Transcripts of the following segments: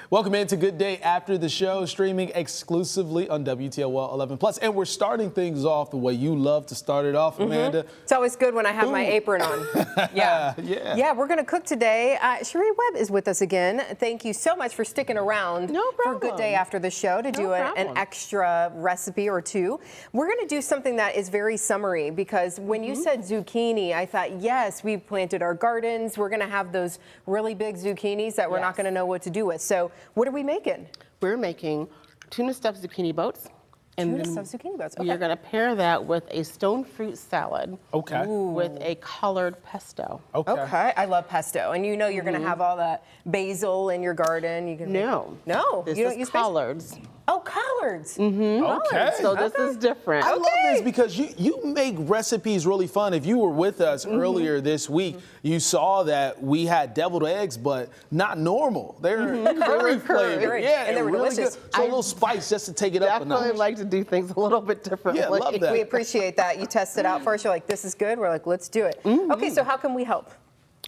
Welcome into Good Day After the Show, streaming exclusively on WTOL 11 Plus. And we're starting things off the way you love to start it off, Amanda. It's always good when I have my apron on. Yeah, we're going to cook today. Cherie Webb is with us again. Thank you so much for sticking around for Good Day After the Show to do an extra recipe or two. We're going to do something that is very summery because when you said zucchini, I thought, yes, we planted our gardens. We're going to have those really big zucchinis that we're not going to know what to do with. So what are we making? We're making tuna stuffed zucchini boats. And tuna stuffed zucchini boats. Okay. You're going to pair that with a stone fruit salad. Okay. With a colored pesto. Okay. I love pesto. And you know you're going to have all that basil in your garden. You can No. You don't use collards. Oh, collards. Okay. So this is different. I love this because you make recipes really fun. If you were with us earlier this week, you saw that we had deviled eggs, but not normal. They're curry flavored. Yeah, and they were really delicious. good. So a little spice just to take it up a notch. Definitely like to do things a little bit differently. Yeah, love that. We appreciate that. You test it out first. You're like, this is good. We're like, let's do it. Okay, so how can we help?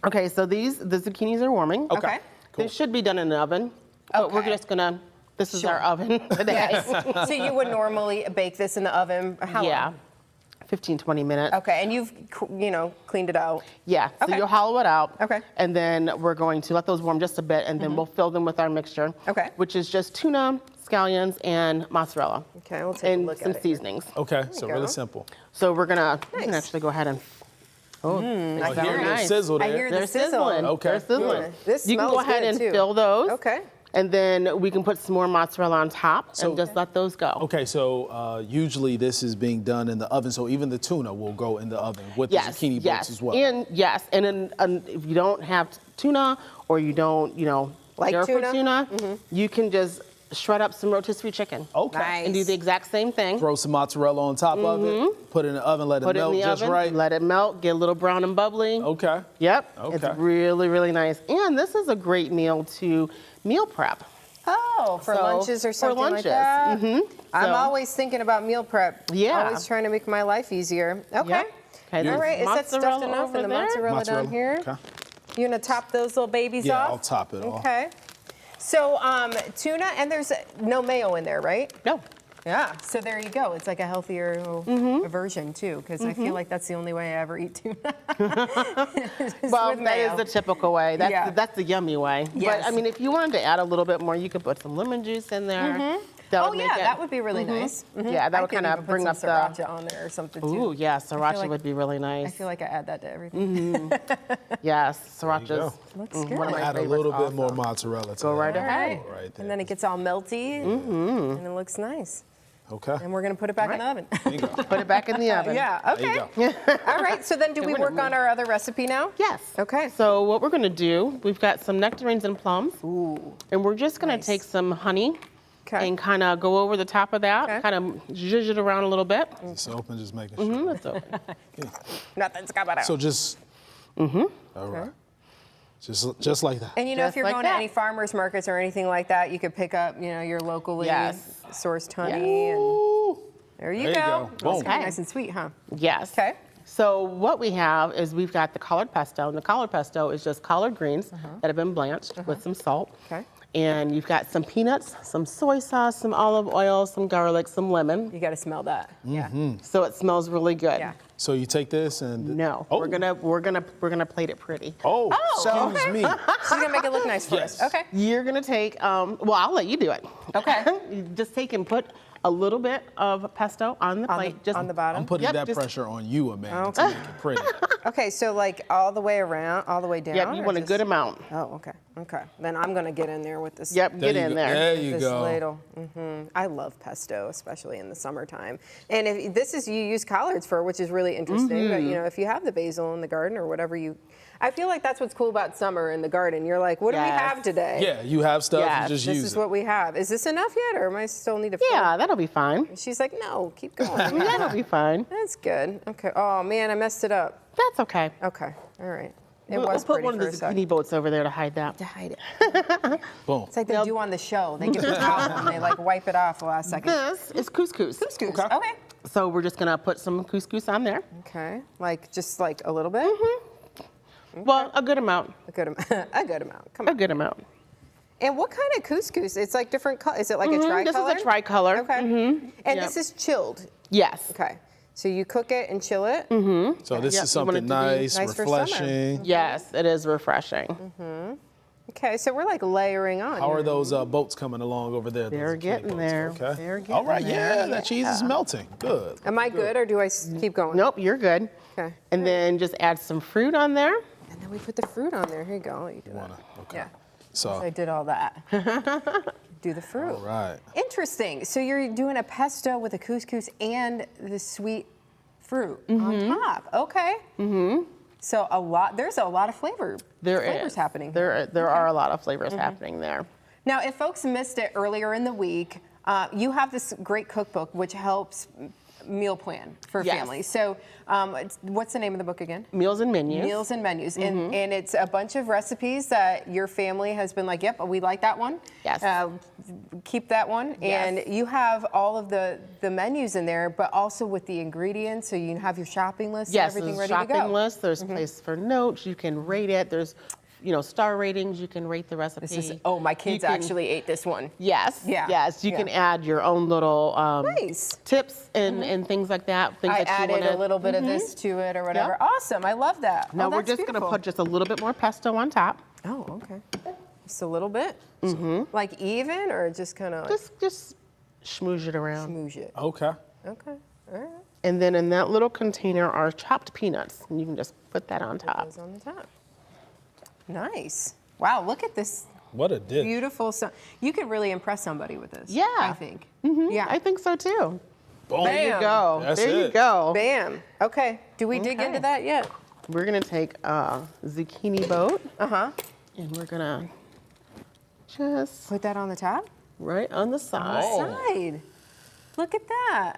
Okay, so the zucchinis are warming. Okay. Cool. They should be done in the oven, but we're just gonna. This is our oven today. So you would normally bake this in the oven? How long? 15, 20 minutes. Okay, and you've, cleaned it out? Yeah, so you'll hollow it out. Okay. And then we're going to let those warm just a bit, and then we'll fill them with our mixture. Okay. Which is just tuna, scallions, and mozzarella. Okay, we'll take a look at it. And some seasonings. Okay, so go. really simple. So we're gonna, you can actually go ahead and, I hear very the nice. sizzle there. I hear they're the sizzle. sizzling. Okay, They're sizzling. good. This You can smells go ahead good, and too. fill those. Okay. And then we can put some more mozzarella on top and just let those go. Okay, so usually this is being done in the oven, so even the tuna will go in the oven with the zucchini boats as well. And if you don't have tuna or you don't, Like care for tuna? tuna, you can just shred up some rotisserie chicken. Okay. Nice. And do the exact same thing. Throw some mozzarella on top of it, put it in the oven, let it Put it in melt the just oven, right. let it melt, get a little brown and bubbly. Okay. Yep. Okay. It's really, really nice. And this is a great meal to meal prep. Oh, for So, lunches or something for like lunches. that? I'm So- always thinking about meal prep. Yeah. Always trying to make my life easier. Okay. Yep. Okay, All right, is that stuffed mozzarella enough? over And the there. mozzarella down here? Okay. You're gonna top those little babies Yeah, off? I'll top it off. Okay. So tuna, and there's no mayo in there, right? No. Yeah. So there you go. It's like a healthier version too, because I feel like that's the only way I ever eat tuna. Well, with that mayo. is the typical way. That's the yummy way. Yes. But I mean, if you wanted to add a little bit more, you could put some lemon juice in there. That Oh would yeah, make it, that would be really nice. Yeah, that I would could kind even of put bring some up the. sriracha on there or something too. Ooh, yeah, sriracha like- would be really I nice. feel like I add that to everything. Yes, There you sriracha's go. Looks one good. of my Add a favorites little bit also. more mozzarella to Go that. right ahead. Right there. And then it gets all melty, and it looks nice. Okay. And we're gonna put it back in the oven. There you go. Put it back in the oven. Yeah. There Okay. you go. All right. So then, do we we're work gonna on our other recipe now? Yes. Okay. So what we're gonna do, we've got some nectarines and plums, Ooh. and we're just gonna Nice. take some honey Okay. and kind of go over the top of that, Okay. kind of zhuzh it around a little bit. It's open, just making sure. It's open. Nothing's coming out. So just, all right. Just like that. And Just if you're like going that. to any farmers markets or anything like that, you could pick up, your locally Yes. sourced honey. And Ooh. there you There you go. go. That's Boom. gonna be nice and sweet, huh? Yes. Okay. So what we have is we've got the collard pesto, and the collard pesto is just collard greens that have been blanched with some salt. Okay. And you've got some peanuts, some soy sauce, some olive oil, some garlic, some lemon. You got to smell that. Yeah. So it smells really good. Yeah. So you take this and No, Oh. we're gonna plate it pretty. Oh, Oh, excuse me. She's gonna make it look nice for Yes. us. Okay. You're gonna take, well, I'll let you do it. Okay. You just take and put a little bit of pesto on the plate. On the bottom. I'm putting Yep, that just- pressure on you, Amanda, Okay. to make it pretty. Okay, so like all the way around, all the way down. Yep, you or want a just- good amount. Oh, okay. Okay. Then I'm gonna get in there with this. Yep, There get you in go. there. There you This go. ladle. I love pesto, especially in the summertime. And if this is you use collards for, which is really interesting. But if you have the basil in the garden or whatever I feel like that's what's cool about summer in the garden. You're like, what do we Yes. have today? Yeah, you have stuff, Yes, you just This use is it. what we have. Is this enough yet, or am I still need to? Yeah, that'll be fine. She's like, no, keep going. That'll be fine. That's good. Okay. Oh man, I messed it up. That's okay. Okay. All right. It We'll was put pretty one of for the a sec. zucchini boats over there to hide that. To hide it. Boom. It's like they do on the show. They get the towel and they like wipe it off the last second. This is couscous. Couscous. Okay. So we're just gonna put some couscous on there. Okay. Like just like a little bit. Well, a good amount. A good amount. A good amount. Come A on. good amount. And what kind of couscous? It's like different color. Is it like a tricolor? This is a tricolor. Okay. And this is chilled. Yes. Okay. So you cook it and chill it. So this Yep, is you want it something to be nice, nice for summer. refreshing. Yes, it is refreshing. Okay, so we're like layering on. How are those boats coming along over there? They're those zucchini getting boats? there. Okay. They're getting All right, there. yeah, that cheese is melting. Good. Am I good or do I keep going? Nope, you're good. Okay. And then just add some fruit on there. And then we put the fruit on there. Here you go. You do that. Okay. Yeah. So, I did all that. Do the fruit. all right. Interesting. So you're doing a pesto with a couscous and the sweet fruit on top. Okay. So there's a lot of flavors happening. There are a lot of flavors happening there. Now, if folks missed it earlier in the week, you have this great cookbook which helps meal plan for Yes. families. So what's the name of the book again? Meals and menus. Meals and Menus. And it's a bunch of recipes that your family has been like, yep, we like that one. Yes. Keep that one. Yes. And you have all of the menus in there, but also with the ingredients, so you have your shopping list Yes, and everything there's ready a to go. shopping list. There's place for notes. You can rate it. There's, star ratings. You can rate the recipe. My kids You can- actually ate this one. Yes. Yeah, Yes. You yeah. can add your own little Nice. tips and things like that. Things I that you added wanna, a little bit of this to it or whatever. Yep. Awesome. I love that. Now Oh, we're that's just going to beautiful. put just a little bit more pesto on top. Oh, okay. Just a little bit? Like even or just kind of like Just smoosh it around. smoosh it? Okay. Okay. All right. And then in that little container are chopped peanuts. And you can just put that on top. Goes on the top. Nice. Wow, look at this What a dish. beautiful. You could really impress somebody with this. Yeah. I think. Yeah. I think so too. Boom. There you Bam. go. That's there you it. go. Bam. Okay. Do we dig into that yet? We're going to take a zucchini boat Uh-huh. and we're going to just Put that on the top? right on the side. Side. Look at that.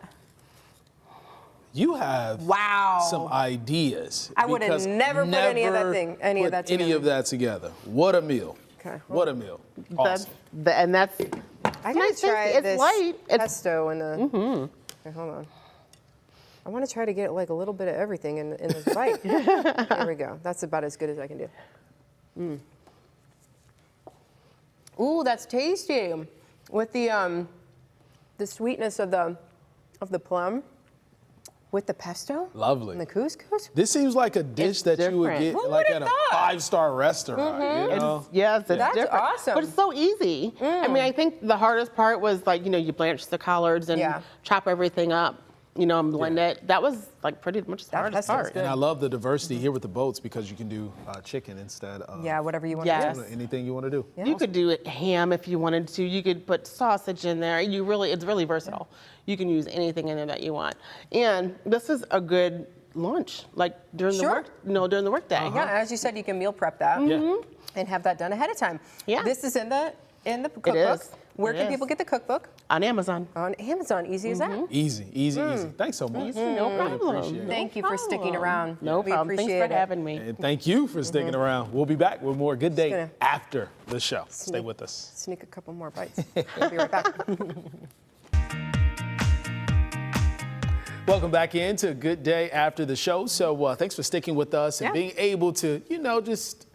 You have Wow. some ideas. I would have because never put any of that never thing- any of put that any together. of that together. What a meal. Okay. What a meal. That's, Awesome. and that's I gotta nice, try tasty. It's this light. It's pesto and the. Okay, hold on. I want to try to get like a little bit of everything in this bite. There we go. That's about as good as I can do. Ooh, that's tasty. With the sweetness of the plum, with the pesto Lovely. and the couscous. This seems like a dish It's that you would different. get Who like would've at a thought? 5-star restaurant. You know? Yes, it's That's different. awesome. But it's so easy. I mean, I think the hardest part was like, you blanch the collards and Yeah. chop everything up, and blend it. That was like pretty much the hardest pesto's part. good. And I love the diversity here with the boats because you can do chicken instead of Yeah, whatever you want Yes. to do. anything you want to do. You could do it ham if you wanted to. You could put sausage in there. It's really versatile. You can use anything in there that you want. And this is a good lunch, like during Sure. during the workday. Yeah, as you said, you can meal prep that Yeah. and have that done ahead of time. Yeah. This is in the cookbook. is. Where It can is. people get the cookbook? On Amazon. On Amazon. Easy as that. Easy, easy, easy. Thanks so much. No Really problem. appreciate it. Thank you for sticking around. No We problem. appreciate Thanks for it. having me. And thank you for sticking around. We'll be back with more Good Day gonna- after the show. Stay with us. Sneak a couple more bites. We'll be right back. Welcome back into Good Day after the show. So thanks for sticking with us and Yeah. being able to, just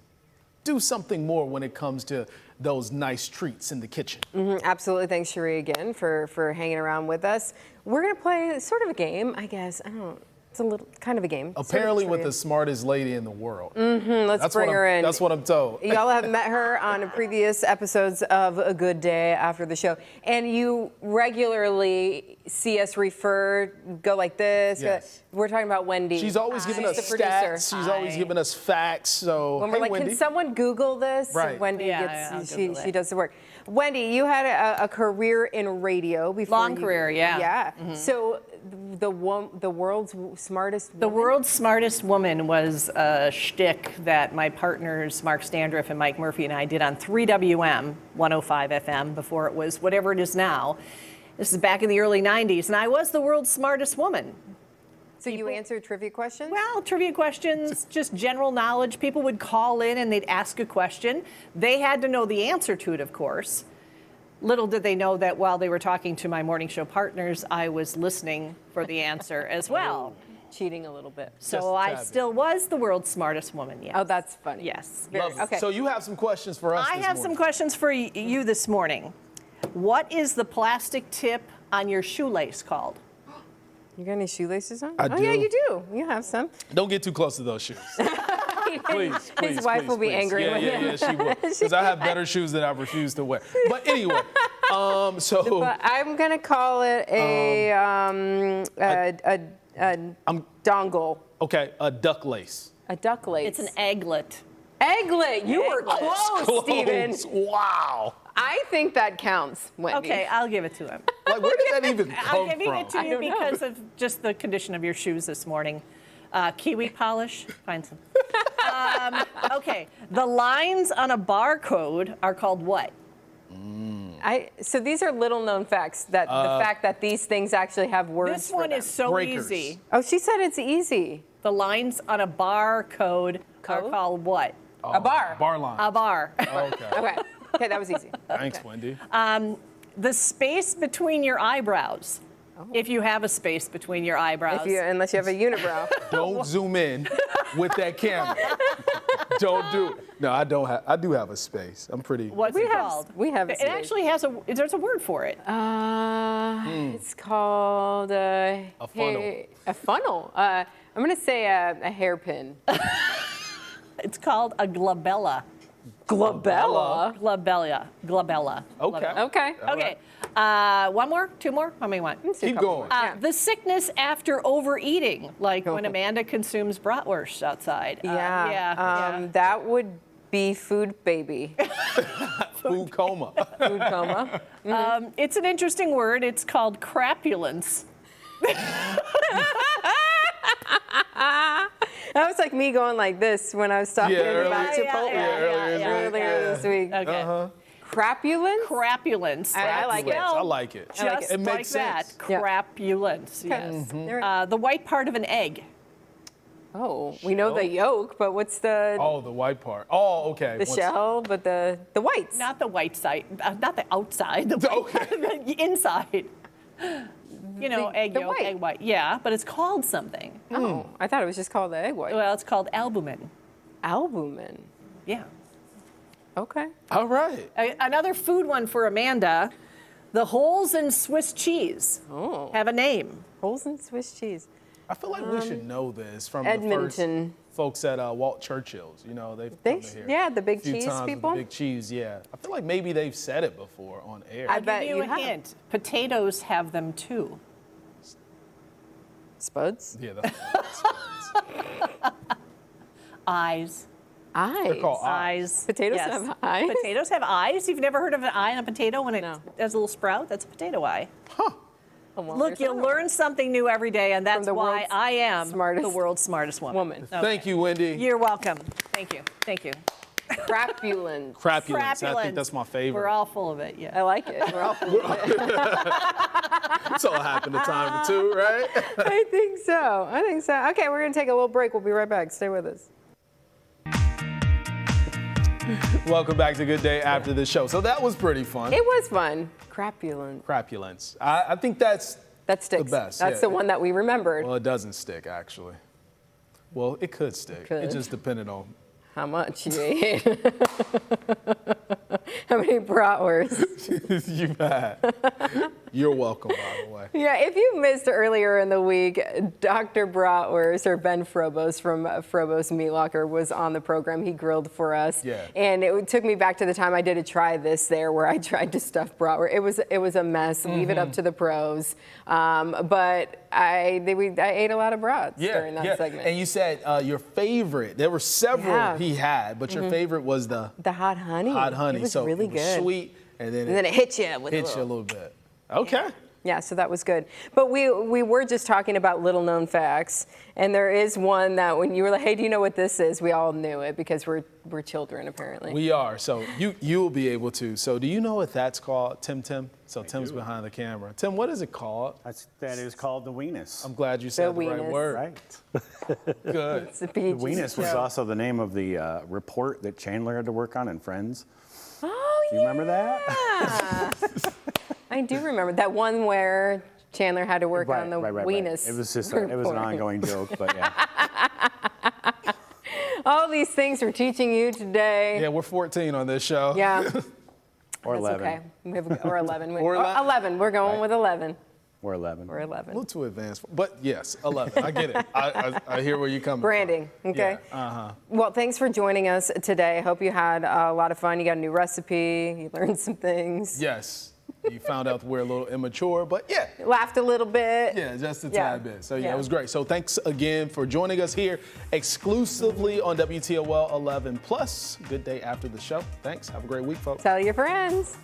do something more when it comes to those nice treats in the kitchen. Absolutely. Thanks, Cherie, again for hanging around with us. We're going to play sort of a game, I guess. I don't know. It's a little kind of a game. Sort of Apparently with trivia. the smartest lady in the world. Let's bring her in. That's what I'm told. Y'all have met her on previous episodes of A Good Day after the show. And you regularly see us go like this. Yes. We're talking about Wendy. She's always giving us She's the producer. stats. She's always giving us facts. So When hey, we're like, Wendy. can someone Google this? Right. Wendy I'll gets, Google she it. does the work. Wendy, you had a career in radio before. Long career, yeah. Yeah. So the world's smartest The woman? world's smartest woman was a shtick that my partners, Mark Standriff and Mike Murphy, and I did on 3WM 105 FM before it was whatever it is now. This is back in the early 90s, and I was the world's smartest woman. So you answer trivia questions? Well, trivia questions, just general knowledge. People would call in and they'd ask a question. They had to know the answer to it, of course. Little did they know that while they were talking to my morning show partners, I was listening for the answer as well. cheating a little bit. So I still was the world's smartest woman, yes. Oh, that's funny. Yes. Lovely. Okay. So you have some questions for us I this have some morning. questions for you this morning. What is the plastic tip on your shoelace called? You got any shoelaces on? I Oh, yeah, do. you do. You have some. Don't get too close to those shoes. Please, His wife will be angry Yeah, with yeah, him. yeah, she will. Because I have better shoes that I refuse to wear. But anyway, so But I'm gonna call it a dongle, okay, a duck lace. a duck lace. It's an egglet. egglet. You were Egglet. close, Stephen. Wow. I think that counts, Wendy. Okay, I'll give it to him. Like, where did that even I'm come giving from? it to you don't know. because of just the condition of your shoes this morning. Kiwi polish, find some. Okay, the lines on a barcode are called what? So these are little known facts, that the fact that these things actually have words This for one them. is so Breakers. easy. Oh, she said it's easy. The lines on a barcode are Code? called what? A bar. Bar line. A bar. Okay. Okay. Okay, that was easy. Thanks, Wendy. The space between your eyebrows. If you have a space between your eyebrows. Unless you have a unibrow. Don't zoom in with that camera. Don't do it. No, I don't have. I do have a space. I'm pretty. What's We it have- called? we have a It space. actually has there's a word for it. It's called A funnel. A funnel. I'm gonna say a hairpin. It's called a glabella. Glabella. Glabella. Okay. Okay. Okay. One more? Two more? How many you want? Let's do a Keep couple going. more. Yeah. The sickness after overeating, like when Amanda consumes bratwurst outside. Yeah. That would be food baby. Food coma. Food coma. It's an interesting word. It's called crapulence. That was like me going like this when I was talking about Chipotle earlier this week. Okay. Crapulence? Crapulence. I like it. I like it. Just It like makes that. sense. Yeah. Crapulence. Yes. There- The white part of an egg. Oh, we know the yolk, but what's the Oh, the white part. Oh, okay. the shell? But the whites. Not the white side, not the outside, the, white, Okay. the inside. You know, egg the yolk, white. egg white. Yeah, but it's called something. Oh, I thought it was just called the egg white. Well, it's called albumin. Albumin. Yeah. Okay. All right. Another food one for Amanda. The holes in Swiss cheese have a name. Holes in Swiss cheese. I feel like we should know this from Edmonton. the first folks at Walt Churchill's. You know, they've They- come to here. yeah, the big a few cheese times with people? The big cheese, yeah. I feel like maybe they've said it before on air. I I'll bet give you you a have. hint. Potatoes have them too. Spuds? Yeah, that's Eyes. Eyes. they're called Eyes. Potatoes Yes. have eyes? Potatoes have eyes. You've never heard of an eye on a potato when it No. has a little sprout? That's a potato eye. Oh, well, Look, there's you another learn something new every day, and that's the why world's I am smartest the world's smartest woman. woman. Okay. Thank you, Wendy. You're welcome. Thank you. Thank you. Crapulence. Crapulence. I think that's my favorite. We're all full of it, yeah. I like it. We're all full of it. It's all happened a time or two, right? I think so. I think so. Okay, we're going to take a little break. We'll be right back. Stay with us. Welcome back to Good Day After the Show. So that was pretty fun. It was fun. Crapulence. Crapulence. I think that's That sticks. the best. That's yeah. the one that we remembered. Well, it doesn't stick, actually. Well, it could stick. could. It just depended on. How much you ate? How many bratwursts? You had. You're welcome, by the way. Yeah, if you missed earlier in the week, Dr. Bratwurst, or Ben Frobos from Frobos Meat Locker, was on the program. He grilled for us. Yeah. And it took me back to the time I did a try this there where I tried to stuff bratwurst. It was a mess. Leave it up to the pros. But I ate a lot of brats during that segment. And you said your favorite. There were several Yeah. he had, but your favorite was the The hot honey. hot honey. It was so really it was good. sweet, and then And then it hit you with hits you a little bit. Okay. Yeah, so that was good. But we were just talking about little known facts, and there is one that when you were like, "Hey, do you know what this is?" We all knew it because we're children apparently. We are. So you'll be able to. So do you know what that's called, Tim? So Tim's behind the camera. Tim, what is it called? That is called the weenus. I'm glad you said the right weenus. word. Right. Good. It's a The PG weenus was show. also the name of the report that Chandler had to work on in Friends. Oh, Do you remember that? yeah. I do remember that one where Chandler had to work on the weenus. It was just it was an ongoing joke, but yeah. All these things we're teaching you today. Yeah, we're 14 on this show. Yeah. Or That's 11. okay. Or 11. Or 11. We're going with 11. Or 11. Or 11. A little too advanced, but yes, 11. I get it. I hear where you're coming Branding, from. okay? Yeah, Well, thanks for joining us today. Hope you had a lot of fun. You got a new recipe. You learned some things. Yes. You found out we're a little immature, but yeah. Laughed a little bit. Yeah, just a Yeah. tad bit. So yeah, Yeah. it was great. So thanks again for joining us here exclusively on WTOL 11 Plus. Good day after the show. Thanks. Have a great week, folks. Tell your friends.